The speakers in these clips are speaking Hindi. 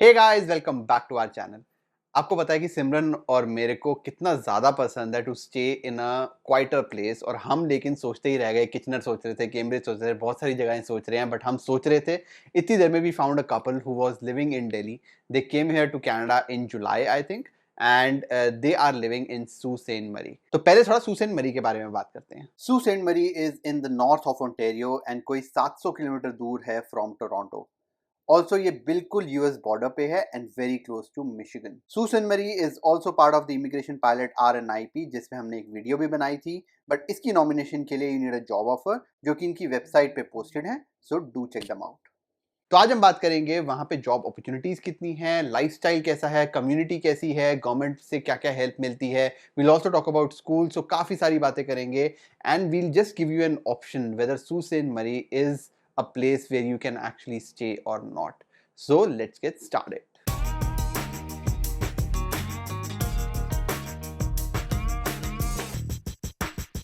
Hey guys welcome back to our channel. आपको पता है कि सिमरन और मेरे को कितना ज़्यादा पसंद है to stay in a quieter place और हम लेकिन सोचते ही रह गए। किचनर सोच रहे थे, कैम्ब्रिज सोच रहे थे, बहुत सारी जगहें सोच रहे हैं, बट हम सोच रहे थे इतनी देर में we found a couple who was living in Delhi. They came here to Canada in July I think and they are living in Sault Ste. Marie। तो पहले थोड़ा Sault Ste. Marie के बारे में बात करते हैं। Sault Ste. Marie is in the north of Ontario and कोई 700 किलोमीटर दूर है फ्रॉम टोरंटो। ऑल्सो ये बिल्कुल यूएस बॉर्डर पे है and very close to Michigan. Sault Ste. Marie is also part of the immigration pilot RNIP जिसमें हमने एक वीडियो भी बनाई थी, बट इसकी नॉमिनेशन के लिए you need a job offer जो कि इनकी वेबसाइट पे पोस्टेड है, so do check them out. तो आज हम बात करेंगे वहाँ पे जॉब अपॉर्चुनिटीज कितनी हैं, लाइफस्टाइल कैसा है, कम्युनिटी कैसी है, गवर्नमेंट से क्या क्या हेल्प मिलती है। We'll also talk about school, so काफ़ी सारी बातें करेंगे and we'll just give you an option whether Sault Ste. Marie is a place where you can actually stay or not. So let's get started.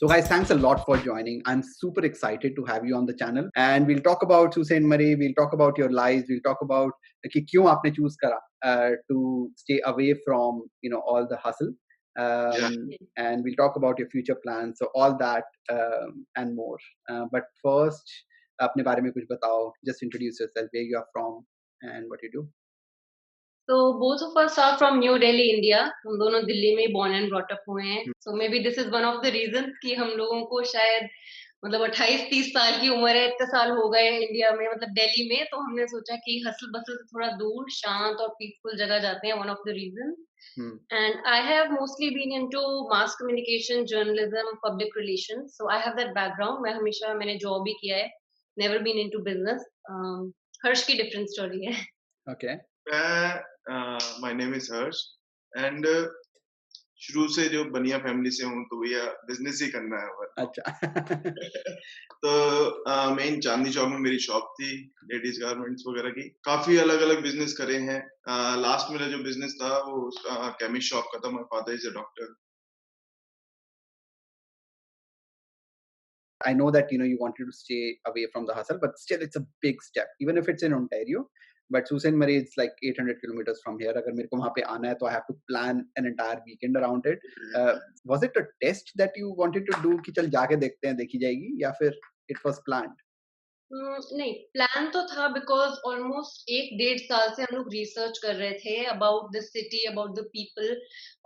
So guys, thanks a lot for joining. I'm super excited to have you on the channel and we'll talk about Sault Ste. Marie, we'll talk about your lives, we'll talk about कि क्यों आपने choose करा to stay away from all the hustle. Yeah. And we'll talk about your future plans, so all that and more. But first, अपने बारे में कुछ बताओ. Just introduce yourself, where you are from and what you do. So both of us are from New Delhi, India. हम दोनों दिल्ली में born and brought up हुए हैं. So maybe this is one of the reasons कि हम लोगों को शायद मतलब 28-30 साल की उम्र है, इतने साल हो गए हैं इंडिया में मतलब दिल्ली में, तो हमने सोचा कि हसल बसल से थोड़ा दूर शांत और पीसफुल जगह जाते हैं. One of the reasons. And I have mostly been into mass communication, journalism, public relations. So I have that background. मैं हमेशा मैंने job भी किया है. Never been into business. हर्ष की different story है. Okay. My name is Harsh and शुरू से जो बनिया फैमिली से हूँ तो भैया बिजनेस ही करना है हमारा। अच्छा। तो मेन चांदनी चौक में मेरी शॉप थी लेडीज गारमेंट्स वगैरह की। काफी अलग अलग बिजनेस करे हैं। लास्ट मेरा जो बिजनेस था वो केमिस्ट शॉप का था। My father is a doctor. I know that you wanted to stay away from the hustle, but still it's a big step, even if it's in Ontario. But Sault Ste. Marie is like 800 kilometers from here. अगर मेरे को वहाँ पे आना है तो I have to plan an entire weekend around it. Was it a test that you wanted to do कि चल जाके देखते हैं देखी जाएगी, या फिर it was planned? नहीं, प्लान तो था बिकॉज़ ऑलमोस्ट 1 डेढ़ साल से हम लोग रिसर्च कर रहे थे about the city, about the people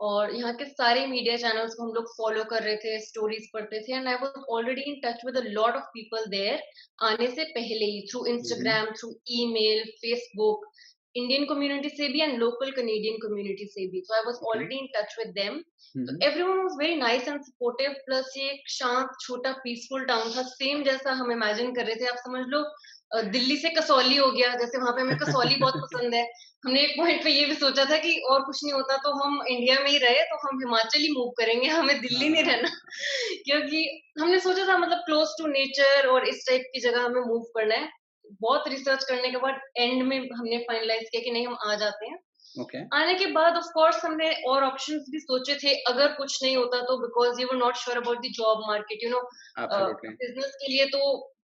और यहाँ के सारे मीडिया चैनल्स को हम लोग फॉलो कर रहे थे, स्टोरीज पढ़ते थे and I was already in touch with a lot of people there आने से पहले ही through Instagram, through email, Facebook, Indian community से भी एंड लोकल कनेडियन कम्युनिटी से भी. So I was already in touch with them. तो everyone was very nice and supportive plus ये एक शांत, छोटा, पीसफुल टाउन था, सेम जैसा हम इमेजिन कर रहे थे. आप समझ लो दिल्ली से कसौली हो गया, जैसे वहाँ पे हमें कसौली बहुत पसंद है. हमने एक पॉइंट पे ये भी सोचा था कि और कुछ नहीं होता तो हम इंडिया में ही रहे, तो हम हिमाचल ही मूव करेंगे, हमें दिल्ली नहीं रहना. क्योंकि हमने सोचा था मतलब क्लोज टू नेचर और इस टाइप की जगह हमें मूव करना है. बहुत रिसर्च करने के बाद एंड में हमने फाइनलाइज किया कि नहीं हम आ जाते हैं. Okay. आने के बाद ऑफ कोर्स हमने और ऑप्शंस भी सोचे थे अगर कुछ नहीं होता तो because you were not sure about the job market Absolutely. Business के लिए तो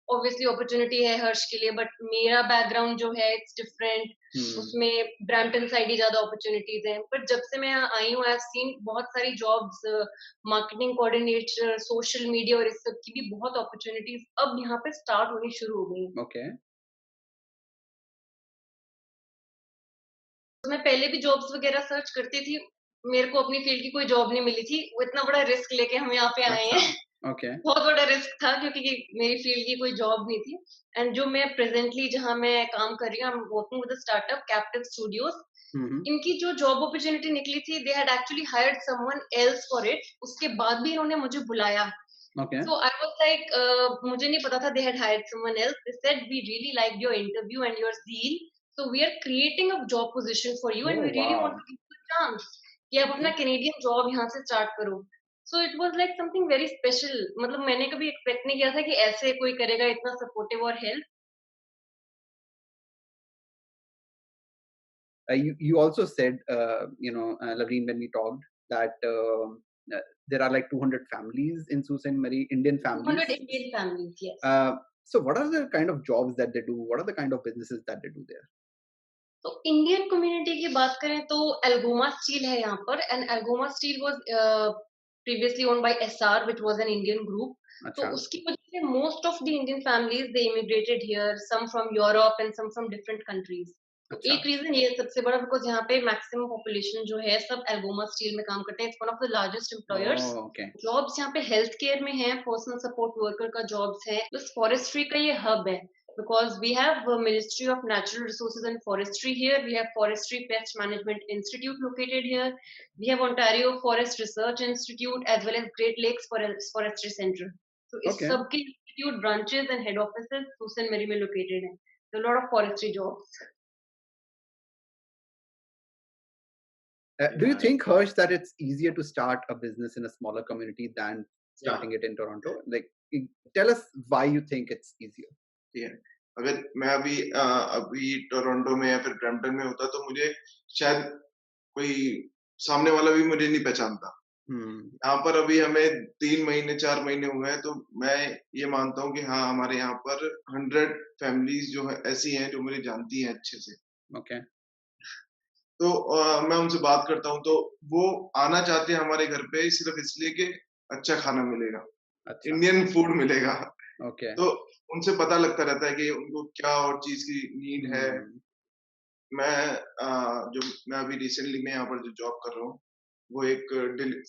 ऑब्वियसली अपॉर्चुनिटी है हर्ष के लिए बट मेरा बैकग्राउंड जो है इट्स डिफरेंट. उसमें ब्रैम्पटन साइड ही ज्यादा अपॉर्चुनिटीज हैं. बट जब से मैं यहाँ आई हूँ आई हैव सीन बहुत सारी jobs, marketing coordinator, social media और इस सब की भी बहुत अपॉर्चुनिटीज अब यहाँ पे स्टार्ट होनी शुरू हो गई हैं. Okay. तो मैं पहले भी जॉब्स वगैरह सर्च करती थी. मेरे को अपनी फील्ड की कोई जॉब नहीं मिली थी. वो इतना बड़ा रिस्क लेके हम यहाँ पे आए हैं. Okay. बहुत बड़ा रिस्क था क्योंकि मेरी फील्ड की कोई जॉब नहीं थी. एंड जो मैं प्रेजेंटली जहाँ मैं काम कर रही हूँ, I am working with a startup captive studios. इनकी जो जॉब अपॉर्चुनिटी निकली थी they had actually hired someone else for it. उसके बाद भी इन्होंने मुझे बुलाया. Okay. So I was like, मुझे नहीं पता था they had hired someone else. They said we really liked your interview and your zeal. So we are creating a job position for you and we really wow. want to give you a chance कि आप अपना Canadian job यहाँ से start करो. So it was like something very special. मतलब मैंने कभी expect नहीं किया था कि ऐसे कोई करेगा इतना supportive और help. You also said, Laveen, when we talked that there are like 200 families in Sault Ste. Marie, Indian families. 200 Indian families, yes. So what are the kind of jobs that they do? What are the kind of businesses that they do there? तो इंडियन कम्युनिटी की बात करें तो एल्गोमा स्टील है यहाँ पर, and Algoma steel was previously owned by Essar which was an Indian group. तो अच्छा, उसकी वजह से most of the Indian families they immigrated here, some from Europe and some from different countries. तो अच्छा। एक रीजन ये है सबसे बड़ा, बिकॉज यहाँ पे मैक्सिमम पॉपुलेशन जो है सब एल्गोमा स्टील में काम करते हैं। It's one of the largest employers. Oh! Okay, jobs यहाँ पे हेल्थ केयर में है, पर्सनल सपोर्ट वर्कर का जॉब्स है, प्लस फॉरेस्ट्री का ये हब है, because we have a Ministry of Natural Resources and Forestry here. We have Forestry Pest Management Institute located here. We have Ontario Forest Research Institute as well as Great Lakes Forestry Center. So इस ओके। सब के institute branches and head offices Susan Mary में located हैं. So a lot of forestry jobs. Do you Yeah, think, Harsh, that it's easier to start a business in a smaller community than yeah, starting it in Toronto? Like, tell us why you think it's easier. ठीक है। अगर मैं अभी टोरंटो में या फिर ब्रैम्पटन में होता तो मुझे शायद कोई सामने वाला भी मुझे नहीं पहचानता। Hmm. यहाँ पर अभी हमें 3 महीने 4 महीने हुए हैं, तो मैं ये मानता हूँ कि हाँ, हमारे यहाँ पर 100 फैमिलीज़ जो है ऐसी हैं जो मुझे जानती हैं अच्छे से। Okay. तो मैं उनसे बात करता हूँ तो वो आना चाहते हैं हमारे घर पे सिर्फ़ इसलिए कि अच्छा खाना मिलेगा, अच्छा। इंडियन फूड मिलेगा। Okay. तो उनसे पता लगता रहता है कि उनको क्या और चीज़ की नीड है। Hmm. जो मैं अभी रिसेंटली में यहाँ पर जो जॉब कर रहा हूँ, वो एक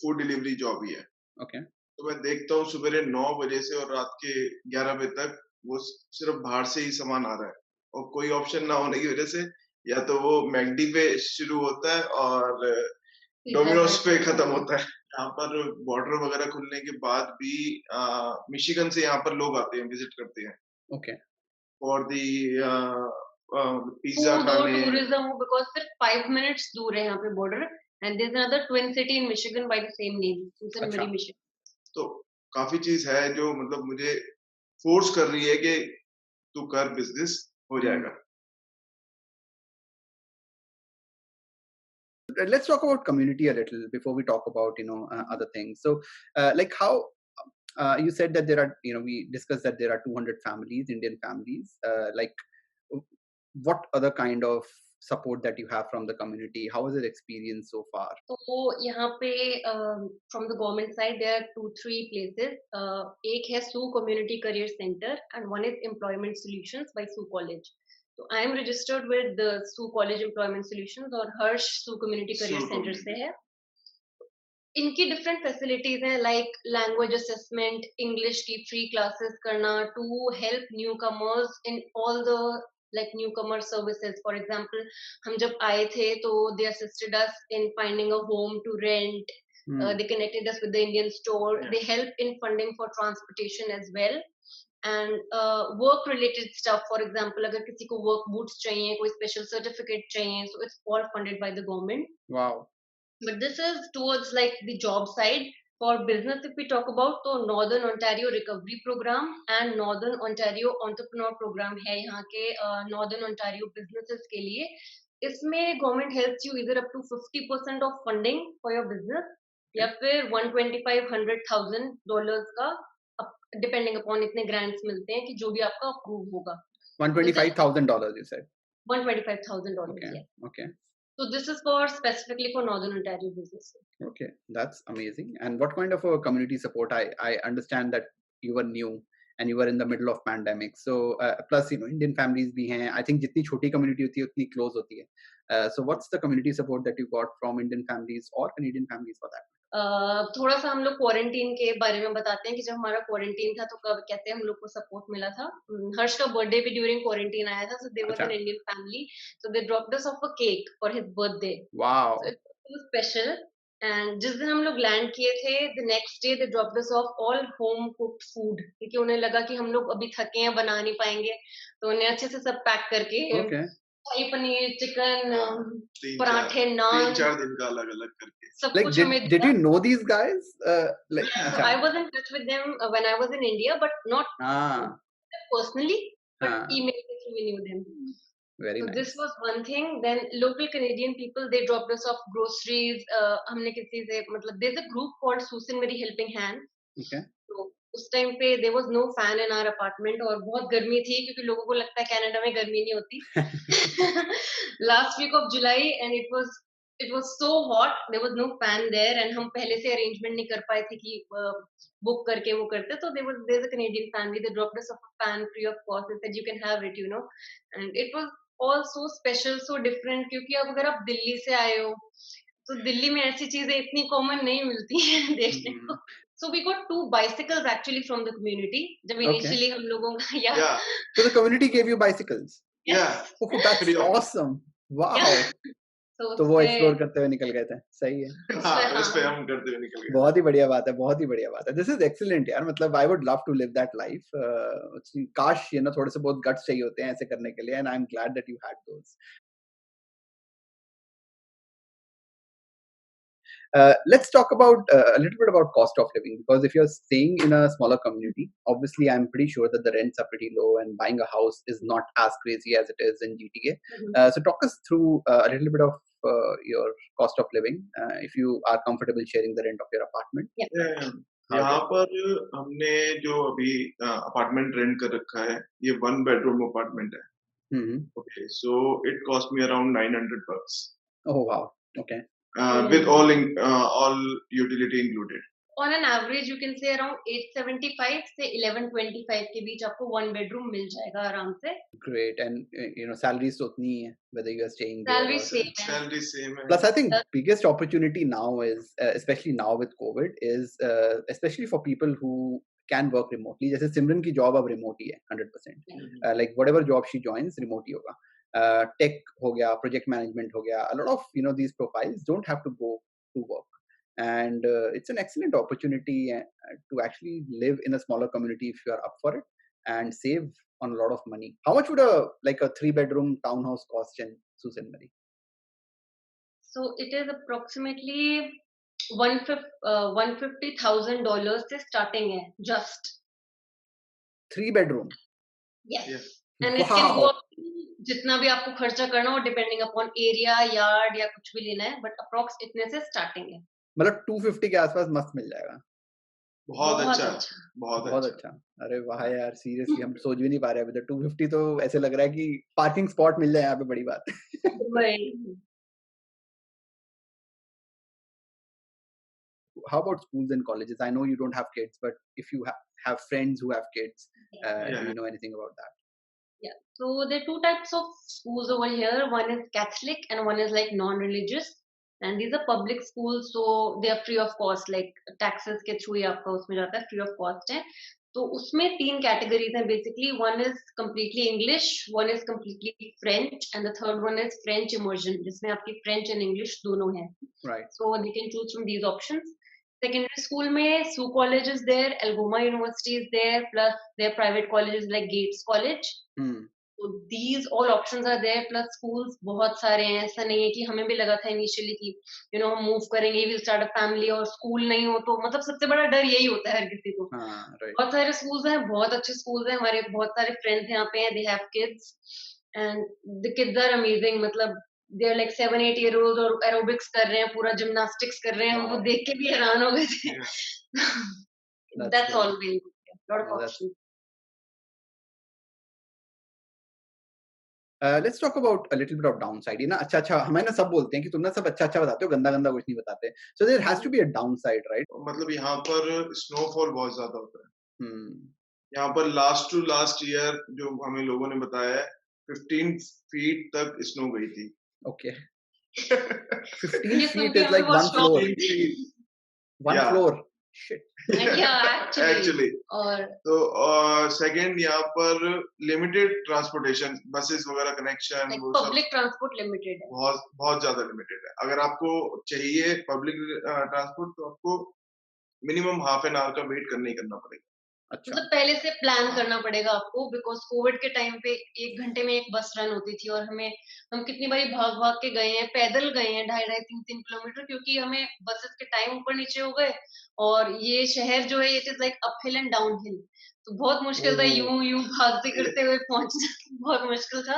फूड डिलीवरी जॉब ही है। Okay. तो मैं देखता हूँ सुबेरे 9 बजे से और रात के 11 बजे तक वो सिर्फ बाहर से ही सामान आ रहा है और कोई ऑप्शन ना होने की वजह से या तो वो मैकडी पे शुरू होता है और Pizza डोमिनोज Hut. पे खत्म होता है। यहाँ पर बॉर्डर वगैरह खुलने के बाद भी मिशिगन से यहाँ पर लोग आते हैं, विजिट करते हैं Okay. और दी पिज्जा Food और खाने। tourism हो, because सिर्फ 5 minutes दूर है यहाँ पे border, and there's another twin city in Michigan by the same name, Susan अच्छा। Mary, Michigan. तो काफी चीज है जो मतलब मुझे फोर्स कर रही है कि तू कर, बिजनेस हो Hmm. जाएगा। Let's talk about community a little before we talk about other things. So, like how you said that there are, we discussed that there are 200 families, Indian families. Like, what other kind of support that you have from the community? How was your experience so far? तो यहाँ पे from the government side there are 2-3 places. एक है Sioux Community Career Center and one is Employment Solutions by Sioux College. So I am registered with the Sioux College Employment Solutions और हर्ष Sioux Community Career Center से है। इनकी डिफरेंट फैसिलिटीज हैं, लाइक लैंग्वेज असेसमेंट, इंग्लिश की फ्री क्लासेस करना, to help newcomers in all the like newcomer services. For example हम जब आए थे तो they assisted us in finding a home to rent, they connected us with the Indian store. Yeah. They help in funding for transportation as well, and work related stuff. For example, अगर किसी को work boots चाहिए, कोई special certificate चाहिए, so it's all funded by the government. Wow. But this is towards like the job side. For business, if we talk about, तो Northern Ontario Recovery Program and Northern Ontario Entrepreneur Program है यहाँ के Northern Ontario businesses के लिए। इसमें government helps you either up to 50% of funding for your business या फिर $125,000 का, depending upon इतने grants मिलते हैं कि जो भी आपका approve होगा। $125,000, you said. $125,000, Okay. yeah. Okay. So this is for specifically for Northern Ontario businesses. Okay, that's amazing. And what kind of a community support? I understand that you were new and you were in the middle of pandemic. So plus Indian families भी हैं. I think जितनी छोटी community होती है उतनी close होती है. So what's the community support that you got from Indian families or Canadian families for that? थोड़ा सा हम लोग क्वारंटीन के बारे में बताते हैं कि जब हमारा क्वारंटीन था तो कब कैसे हम लोग को सपोर्ट मिला था। हर्ष का बर्थडे भी ड्यूरिंग क्वारंटीन आया था, so they was an Indian family, so they dropped us off a cake for his birthday. Wow. So it was special. And जिस दिन हम लोग लैंड किए थे, the next day they dropped us off all home cooked food, क्योंकि उन्हें लगा कि हम लोग अभी थके हैं, बना नहीं पाएंगे, तो उन्हें अच्छे से सब पैक करके Okay. शाही पनीर, चिकन, 3-4 पराठे, नान, 3-4 दिन का अलग-अलग करके। सब Like कुछ हमें did दिया। you know these guys? Like So I was in touch with them when I was in India, but not ah personally, but ah email के through we knew them. very So nice. this was one thing. Then local Canadian people, they dropped us off groceries. हमने किसी से मतलब there's a group called Susan Mary Helping Hands. Okay. So उस टाइम पे there was no fan in our apartment और बहुत गर्मी थी क्योंकि लोगों को लगता है कनाडा में गर्मी नहीं होती। Last week of July and it was so hot, there was no fan there and हम पहले से अरेंजमेंट नहीं कर पाए थे कि बुक करके वो करते, तो there is a Canadian family, they dropped us a fan free of cost, they said you can have it, and it was all so special, so different, क्योंकि अब अगर आप दिल्ली से आए हो तो दिल्ली में ऐसी चीजें इतनी कॉमन नहीं मिलती हैं देखने को। So we got 2 bicycles actually from the community. जब Okay. initially हम लोगों का Yeah. So the community gave you bicycles. Yeah. Oh, that's Free of- awesome. Wow. Yeah. तो वो एक्सप्लोर करते हुए निकल गए थे, सही है। हाँ, उस पे हम करते हुए निकल गए। बहुत ही बढ़िया बात है, बहुत ही बढ़िया बात है। दिस इज एक्सीलेंट यार, मतलब I would love to live that life. काश थोड़े से बहुत गट्स चाहिए होते हैं ऐसे करने के लिए, and I am glad that you had those. Let's talk about a little bit about cost of living, because if you're staying in a smaller community, obviously I'm pretty sure that the rents are pretty low and buying a house is not as crazy as it is in GTA. So talk us through a little bit of your cost of living, if you are comfortable sharing the rent of your apartment. Yeah. यहाँ पर हमने जो अभी अपार्टमेंट रेंट कर रखा है, ये 1 bedroom अपार्टमेंट है। Okay, so it cost me around $900. Oh wow, okay. With all utility included. On an average you can say around 875 से 1125 के बीच आपको 1 bedroom मिल जाएगा आराम से। Great, and salaries तो उतनी ही है whether you are staying there Salary or same है। Salary same है। Plus, I think biggest opportunity now is, especially now with COVID, is especially for people who can work remotely. जैसे सिमरन की job अब remote ही है 100%. Like whatever job she joins, remote ही होगा. Tech हो गया, project management हो गया. A lot of these profiles don't have to go to work, and it's an excellent opportunity to actually live in a smaller community if you are up for it and save on a lot of money. How much would a 3-bedroom townhouse cost in Sault Ste. Marie? So it is approximately $150,000 से starting है just 3-bedroom. yes. And it can go up to जितना भी आपको खर्चा करना हो depending upon area, yard या कुछ भी लेना है, but approx इतने से starting है। मतलब 250 के आसपास मस्त मिल जाएगा। बहुत अच्छा, बहुत अच्छा। अरे वाह यार, सीरियसली हम सोच भी नहीं पा रहे अभी तो 250 तो ऐसे लग रहा है कि पार्किंग स्पॉट मिल जाए यहाँ पे, बड़ी बात है। वही। How about schools and colleges? I know you don't have kids, but if you have friends who have kids, do you know anything about that? Yeah, so there are 2 types of schools over here. One is Catholic and one is like non-religious. And these are public schools, so they are free of cost, like taxes के through ही आपका उसमें जाता है, free of cost है। तो उसमें 3 categories हैं basically. One is completely English, one is completely French, and the third one is French immersion, जिसमें आपकी French and English दोनों हैं। Right. So they can choose from these options. Secondary school में Sioux College is there, Algoma University is there, plus there are private colleges like Gates College. So these all options are there, plus schools बहुत सारे हैं। ऐसा नहीं है कि हमें भी लगा था initially कि हम move करेंगे, we'll start a family और school नहीं हो तो मतलब सबसे बड़ा डर यही होता है हर किसी को। Right. बहुत सारे schools हैं, बहुत अच्छे schools हैं, हमारे बहुत सारे friends यहाँ पे हैं, they have kids and the kids are amazing, मतलब they are like 7-8 year olds और aerobics कर रहे हैं, पूरा gymnastics कर रहे हैं, हम वो देख के भी हैरान हो गए थे। That's all very good. Lot of options. Let's talk about a little bit of downside. ना अच्छा हमें ना सब बोलते हैं कि तुम ना सब अच्छा बताते हो, गंदा कुछ नहीं बताते. So there has to be a downside, right? मतलब यहाँ पर snowfall बहुत ज्यादा होता है। यहाँ पर last to last year जो हमें लोगों ने बताया है 15 feet तक snow गई थी। Okay. 15 feet is like one floor. One floor. Shit. Yeah, actually. और तो सेकंड यहाँ पर लिमिटेड ट्रांसपोर्टेशन, बसेस वगैरह कनेक्शन, पब्लिक ट्रांसपोर्ट लिमिटेड है, बहुत ज्यादा लिमिटेड है। अगर आपको चाहिए पब्लिक ट्रांसपोर्ट तो आपको मिनिमम हाफ एन आवर का वेट करना ही करना पड़ेगा। अच्छा। मतलब पहले से प्लान करना पड़ेगा आपको, बिकॉज कोविड के टाइम पे 1 घंटे में एक बस रन होती थी और हम कितनी बारी भाग के गए हैं, पैदल गए हैं 2.5-3 किलोमीटर, क्योंकि हमें बसेस के टाइम ऊपर नीचे हो गए और ये शहर जो है it is like up hill and down hill, तो बहुत मुश्किल था यूं भागते करते हुए पहुंचना, बहुत मुश्किल था।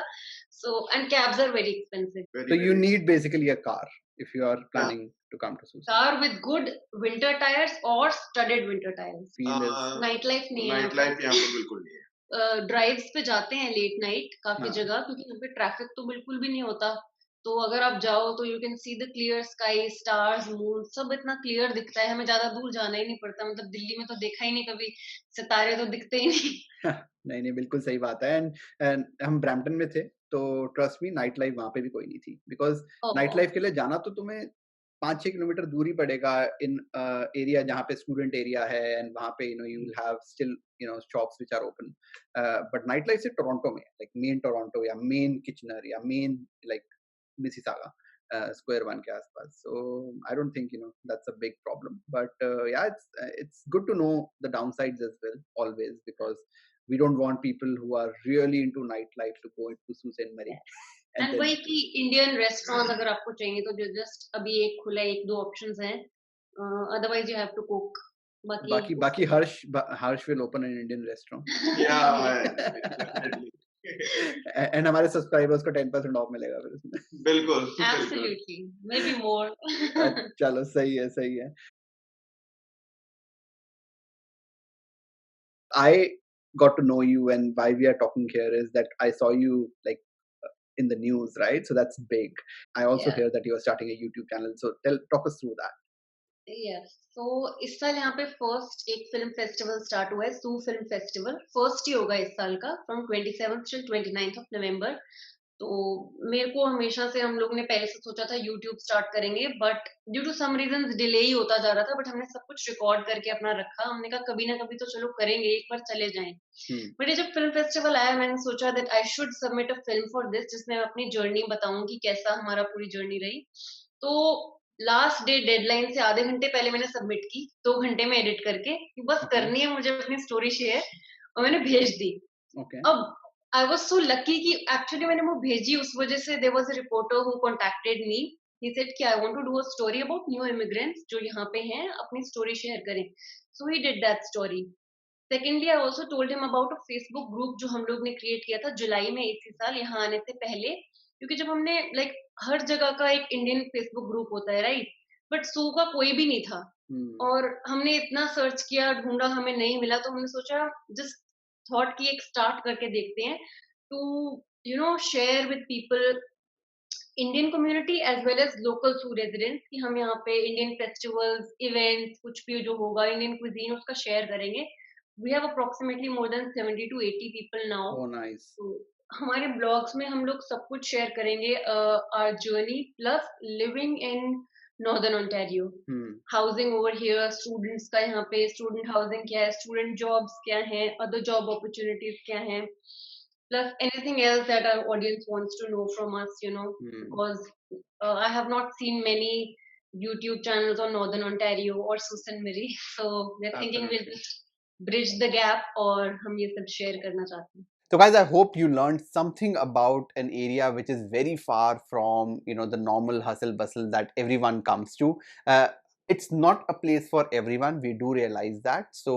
So and cabs are very expensive, so you need basically a car if you are planning to come to Susan. car with good winter tires or studded winter tires. Feel is night life नहीं है नाइट लाइफ यहाँ पे बिल्कुल नहीं है। ड्राइव्स पे जाते हैं लेट नाइट काफी हाँ। जगह, क्योंकि यहाँ पे ट्रैफिक तो बिल्कुल भी नहीं होता। तो अगर आप जाओ तो you can see the clear sky, stars, moon, सब इतना क्लियर दिखता है, हमें ज्यादा दूर जाना ही नहीं पड़ता। मतलब दिल्ली में तो देखा ही नहीं कभी, सितारे तो दिखते ही नहीं। नहीं नहीं, बिल्कुल सही बात है। एंड हम ब्रैम्पटन में थे, तो ट्रस्ट मी नाइट लाइफ वहाँ पे भी कोई नहीं थी, बिकॉज नाइट लाइफ के लिए जाना तो तुम्हें 5-6 किलोमीटर दूर ही पड़ेगा इन एरिया जहाँ पे स्टूडेंट एरिया है, एंड वहाँ पे you will have still shops which are open. But night life से टोरंटो में, लाइक मेन टोरंटो या मेन किचनर या main like Mississauga square one के आसपास, so I don't think that's a big problem, but yeah, it's good to know the downsides as well always, because we don't want people who are really into nightlife to go into Sault Ste. Marie. And वही कि इंडियन रेस्टोरेंट अगर आपको चाहिए तो जस्ट अभी एक खुला, एक दो ऑप्शंस हैं, otherwise you have to cook. बाकी Harsh will open an Indian restaurant. Yeah, and हमारे सब्सक्राइबर्स को 10% ऑफ मिलेगा फिर उसमें। बिल्कुल एब्सोल्युटली, मे बी मोर। चलो सही है। I got to know you, and why we are talking here is that I saw you like in the news, right? So that's big. I also hear that you are starting a YouTube channel, so talk us through that. Yes, तो इस साल यहाँ पे फर्स्ट एक फिल्म फेस्टिवल स्टार्ट हुआ है, सू फिल्म फेस्टिवल, फर्स्ट ही होगा इस साल का, from 27th till 29th of November। तो मेरे को हमेशा से, हम लोग ने पहले से सोचा था यूट्यूब स्टार्ट करेंगे, but due to some reasons delay ही होता जा रहा था। बट हमने सब कुछ रिकॉर्ड करके अपना रखा, हमने कहा कभी ना कभी तो चलो करेंगे, एक बार चले जाएं। बट ये जब फिल्म फेस्टिवल आया, मैंने सोचा that I should submit a film for this, जिसमें मैं अपनी जर्नी बताऊंगी, कैसा हमारा पूरी जर्नी रही। तो लास्ट डे डेडलाइन से आधे घंटे पहले मैंने सबमिट की, 2 घंटे में एडिट करके, कि बस करनी है मुझे अपनी स्टोरी शेयर, और मैंने भेज दी। अब आई वाज सो लकी कि एक्चुअली मैंने वो भेजी उस वजह से, there was a reporter who contacted me, he said कि I want to do a story about new immigrants जो यहाँ पे हैं, अपनी स्टोरी शेयर करें। So he did that story. Secondly I also told him about a Facebook group जो हम लोग ने क्रिएट किया था जुलाई में इसी साल यहाँ आने से पहले, क्योंकि जब हमने लाइक हर जगह का एक इंडियन फेसबुक ग्रुप होता है, राइट, बट सू का कोई भी नहीं था। और हमने इतना सर्च किया, ढूंढा, हमें नहीं मिला, तो हमने सोचा जस्ट थॉट कि एक स्टार्ट करके देखते हैं to share with people, Indian community as well as local सू रेजिडेंट्स, कि हम यहाँ पे इंडियन फेस्टिवल्स, इवेंट्स, कुछ भी जो होगा इंडियन क्विजीन, उसका शेयर करेंगे। We have approximately more than 70 to 80 people now. Oh, nice. तो हमारे ब्लॉग्स में हम लोग सब कुछ शेयर करेंगे, our journey plus living in northern Ontario, housing over here, students का यहाँ पे स्टूडेंट हाउसिंग क्या है, स्टूडेंट जॉब्स क्या हैं, अदर जॉब अपॉर्चुनिटीज क्या हैं, plus anything else that our audience wants to know from us, because I have not seen many YouTube channels on Northern Ontario or Sault Ste. Marie, so we're thinking we'll bridge the gap और हम ये सब share करना चाहते हैं। So guys, I hope you learned something about an area which is very far from the normal hustle bustle that everyone comes to. It's not a place for everyone, we do realize that. So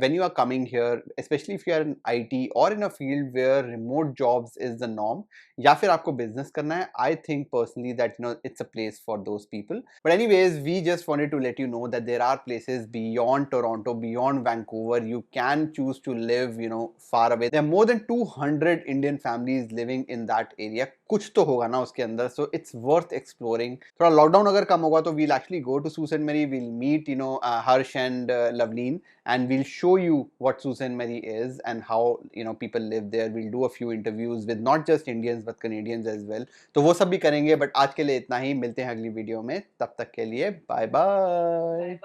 when you are coming here, especially if you are in IT or in a field where remote jobs is the norm, या फिर आपको business करना है, I think personally that it's a place for those people. But anyways, we just wanted to let you know that there are places beyond Toronto, beyond Vancouver. You can choose to live far away. There are more than 200 Indian families living in that area. कुछ तो होगा ना उसके अंदर, so it's worth exploring. थोड़ा लॉकडाउन अगर कम होगा तो we'll actually go to Sault Ste. Marie. We'll meet Harsh and Loveleen, and we'll show you what Sault Ste. Marie is and how people live there. We'll do a few interviews with not just Indians but Canadians as well. तो वो सब भी करेंगे, but आज के लिए इतना ही, मिलते हैं अगली वीडियो में, तब तक के लिए बाय बाय।